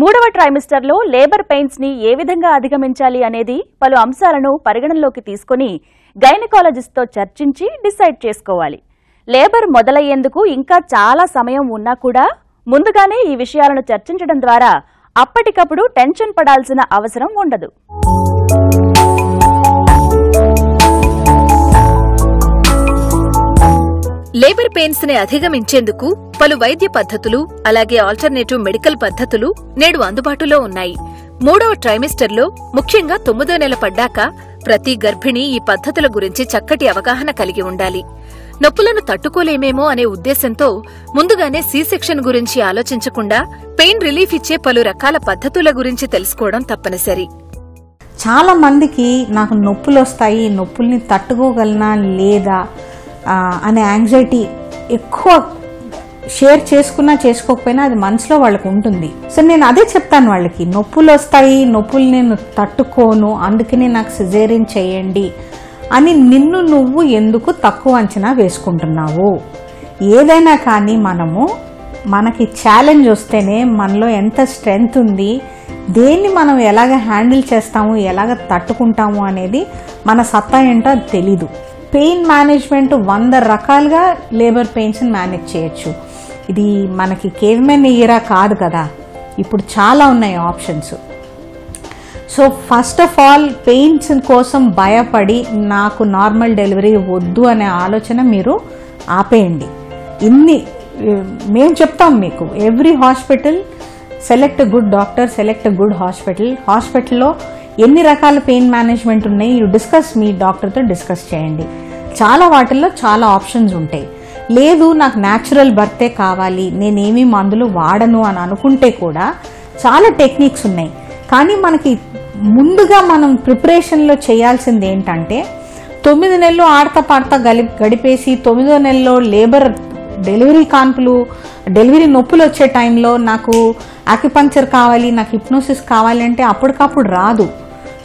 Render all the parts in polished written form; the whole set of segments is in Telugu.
మూడవ ట్రైమిస్టర్లో లేబర్ పెయిన్స్ ని ఏ విధంగా అధిగమించాలి అనేది పలు అంశాలను పరిగణనలోకి తీసుకొని గైనకాలజిస్ట్తో చర్చించి డిసైడ్ చేసుకోవాలి. లేబర్ మొదలయ్యేందుకు ఇంకా చాలా సమయం ఉన్నా కూడా ముందుగానే ఈ విషయాలను చర్చించడం ద్వారా అప్పటికప్పుడు టెన్షన్ పడాల్సిన అవసరం ఉండదు. లేబర్ పెయిన్స్ ని అధిగమించేందుకు పలు వైద్య పద్ధతులు అలాగే ఆల్టర్నేటివ్ మెడికల్ పద్ధతులు నేడు అందుబాటులో ఉన్నాయి. మూడవ ట్రైమిస్టర్లో ముఖ్యంగా 9వ నెల పడ్డాక ప్రతి గర్భిణి ఈ పద్ధతుల గురించి చక్కటి అవగాహన కలిగి ఉండాలి. నొప్పులను తట్టుకోలేమేమో అనే ఉద్దేశంతో ముందుగానే సి సెక్షన్ గురించి ఆలోచించకుండా పెయిన్ రిలీఫ్ ఇచ్చే పలు రకాల పద్ధతుల గురించి తెలుసుకోవడం తప్పనిసరి. చాలా మందికి నాకు నొప్పులు వస్తాయి, నొప్పుల్ని తట్టుకోగలనా లేదా అనే యాంగ్జైటీ ఎక్కువ షేర్ చేసుకున్నా చేసుకోకపోయినా అది మనసులో వాళ్ళకు ఉంటుంది. సో నేను అదే చెప్తాను వాళ్ళకి, నొప్పులు వస్తాయి, నొప్పులు నేను తట్టుకోను, అందుకనే నాకు సిజేరియన్ చేయండి అని నిన్ను నువ్వు ఎందుకు తక్కువ అంచనా వేసుకుంటున్నావు? ఏదైనా కానీ మనకి ఛాలెంజ్ వస్తేనే మనలో ఎంత స్ట్రెంగ్త్ ఉంది, దేన్ని మనం ఎలాగ హ్యాండిల్ చేస్తాము, ఎలాగ తట్టుకుంటాము అనేది మన సత్తా ఏంటో అది తెలీదు. పెయిన్ మేనేజ్మెంట్ 100 రకాలుగా లేబర్ పెయిన్స్ని మేనేజ్ చేయొచ్చు. ఇది మనకి కేవలం ఇయరా కాదు కదా, ఇప్పుడు చాలా ఉన్నాయి options. So first of all pains కోసం భయపడి నాకు నార్మల్ డెలివరీ వద్దు అనే ఆలోచన మీరు ఆపేయండి. మేము చెప్తాం మీకు, every hospital select good doctor, select good హాస్పిటల్లో ఎన్ని రకాల పెయిన్ మేనేజ్మెంట్ ఉన్నాయి డిస్కస్, మీ డాక్టర్తో డిస్కస్ చేయండి. చాలా వాటిల్లో చాలా ఆప్షన్స్ ఉంటాయి. లేదు నాకు న్యాచురల్ బర్తే కావాలి, నేనేమీ మందులు వాడను అని అనుకుంటే కూడా చాలా టెక్నిక్స్ ఉన్నాయి. కానీ మనకి ముందుగా మనం ప్రిపరేషన్లో చేయాల్సింది ఏంటంటే 9 నెలలు ఆడతా పాడతా గడిపేసి 9వ నెలలో డెలివరీ నొప్పులు వచ్చే టైంలో నాకు ఆక్యుపంక్చర్ కావాలి, నాకు హిప్నోసిస్ కావాలి అంటే అప్పటికప్పుడు రాదు.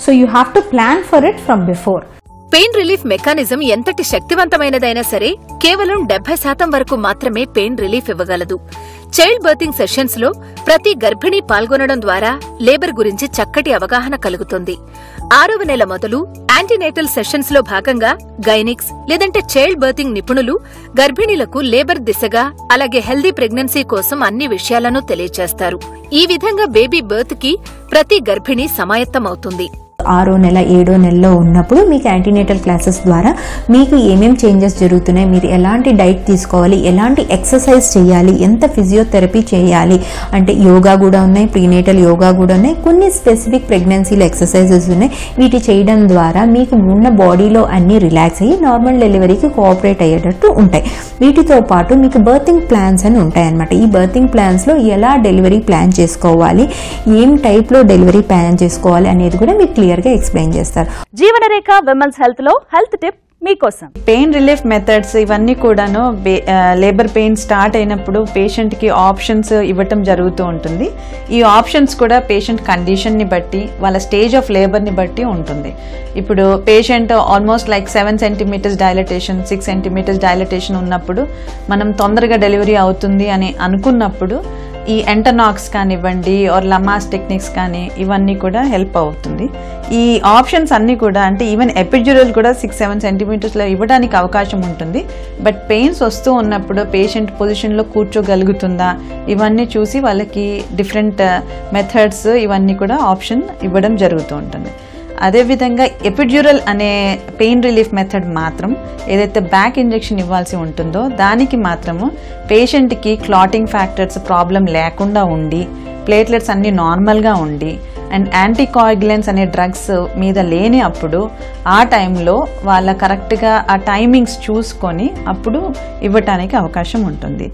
So you have to plan for it from before. Pain relief mechanism ఎంతటి శక్తివంతమైనదైనా సరే కేవలం 70% వరకు మాత్రమే పెయిన్ రిలీఫ్ ఇవ్వగలదు. చైల్డ్ బర్తింగ్ సెషన్స్ లో ప్రతి గర్భిణీ పాల్గొనడం ద్వారా లేబర్ గురించి చక్కటి అవగాహన కలుగుతుంది. 6వ నెల మొదలు యాంటీనేటల్ సెషన్స్ లో భాగంగా గైనిక్స్ లేదంటే చైల్డ్ బర్తింగ్ నిపుణులు గర్భిణీలకు లేబర్ దిశగా అలాగే హెల్దీ ప్రెగ్నెన్సీ కోసం అన్ని విషయాలను తెలియజేస్తారు. ఈ విధంగా బేబీ బర్త్ కి ప్రతి గర్భిణీ సమాయత్తమవుతుంది. 6వ నెల 7వ నెలలో ఉన్నప్పుడు మీకు యాంటీనేటల్ క్లాసెస్ ద్వారా మీకు ఏమేం చేంజెస్ జరుగుతున్నాయి, మీరు ఎలాంటి డైట్ తీసుకోవాలి, ఎలాంటి ఎక్సర్సైజ్ చేయాలి, ఎంత ఫిజియోథెరపీ చేయాలి అంటే యోగా కూడా ఉన్నాయి, ప్రీనేటల్ యోగా కూడా ఉన్నాయి, కొన్ని స్పెసిఫిక్ ప్రెగ్నెన్సీలో ఎక్సర్సైజెస్ ఉన్నాయి. వీటి చేయడం ద్వారా మీకు ఉన్న బాడీలో అన్ని రిలాక్స్ అయ్యి నార్మల్ డెలివరీకి కోఆపరేట్ అయ్యేటట్టు ఉంటాయి. వీటితో పాటు మీకు బర్తింగ్ ప్లాన్స్ అని ఉంటాయన్నమాట. ఈ బర్తింగ్ ప్లాన్స్లో ఎలా డెలివరీ ప్లాన్ చేసుకోవాలి, ఏం టైప్లో డెలివరీ ప్లాన్ చేసుకోవాలి అనేది కూడా మీకు క్లియర్గా ఎక్స్ప్లెయిన్ చేస్తారు. జీవనరేఖ విమెన్స్ హెల్త్ లో హెల్త్ టిప్ మీకోసం. పెయిన్ రిలీఫ్ మెథడ్స్ ఇవన్నీ కూడాను లేబర్ పెయిన్ స్టార్ట్ అయినప్పుడు పేషెంట్ కి ఆప్షన్స్ ఇవ్వటం జరుగుతూ ఉంటుంది. ఈ ఆప్షన్స్ కూడా పేషెంట్ కండిషన్ ని బట్టి, వాళ్ళ స్టేజ్ ఆఫ్ లేబర్ ని బట్టి ఉంటుంది. ఇప్పుడు patient almost like 7 centimetres dilatation, 6 centimetres dilatation ఉన్నప్పుడు మనం తొందరగా డెలివరీ అవుతుంది అని అనుకున్నప్పుడు ఈ ఎంటనాక్స్ కానివ్వండి ఆర్ లమాస్ టెక్నిక్స్ కానీ ఇవన్నీ కూడా హెల్ప్ అవుతుంది. ఈ ఆప్షన్స్ అన్నీ కూడా అంటే ఈవెన్ ఎపిడ్యూరల్ కూడా 6-7 సెంటీమీటర్స్లో ఇవ్వడానికి అవకాశం ఉంటుంది. బట్ పెయిన్స్ వస్తూ ఉన్నప్పుడు పేషెంట్ పొజిషన్లో కూర్చోగలుగుతుందా ఇవన్నీ చూసి వాళ్ళకి డిఫరెంట్ మెథడ్స్ ఇవన్నీ కూడా ఆప్షన్ ఇవ్వడం జరుగుతూ ఉంటుంది. అదేవిధంగా ఎపిడ్యూరల్ అనే పెయిన్ రిలీఫ్ మెథడ్ మాత్రం ఏదైతే బ్యాక్ ఇంజెక్షన్ ఇవ్వాల్సి ఉంటుందో దానికి మాత్రము పేషెంట్కి క్లాటింగ్ ఫ్యాక్టర్స్ ప్రాబ్లం లేకుండా ఉండి, ప్లేట్లెట్స్ అన్నీ నార్మల్గా ఉండి అండ్ యాంటీకోయాగులెంట్స్ అనే డ్రగ్స్ మీద లేని అప్పుడు ఆ టైంలో వాళ్ళ కరెక్ట్గా ఆ టైమింగ్స్ చూసుకొని అప్పుడు ఇవ్వటానికి అవకాశం ఉంటుంది.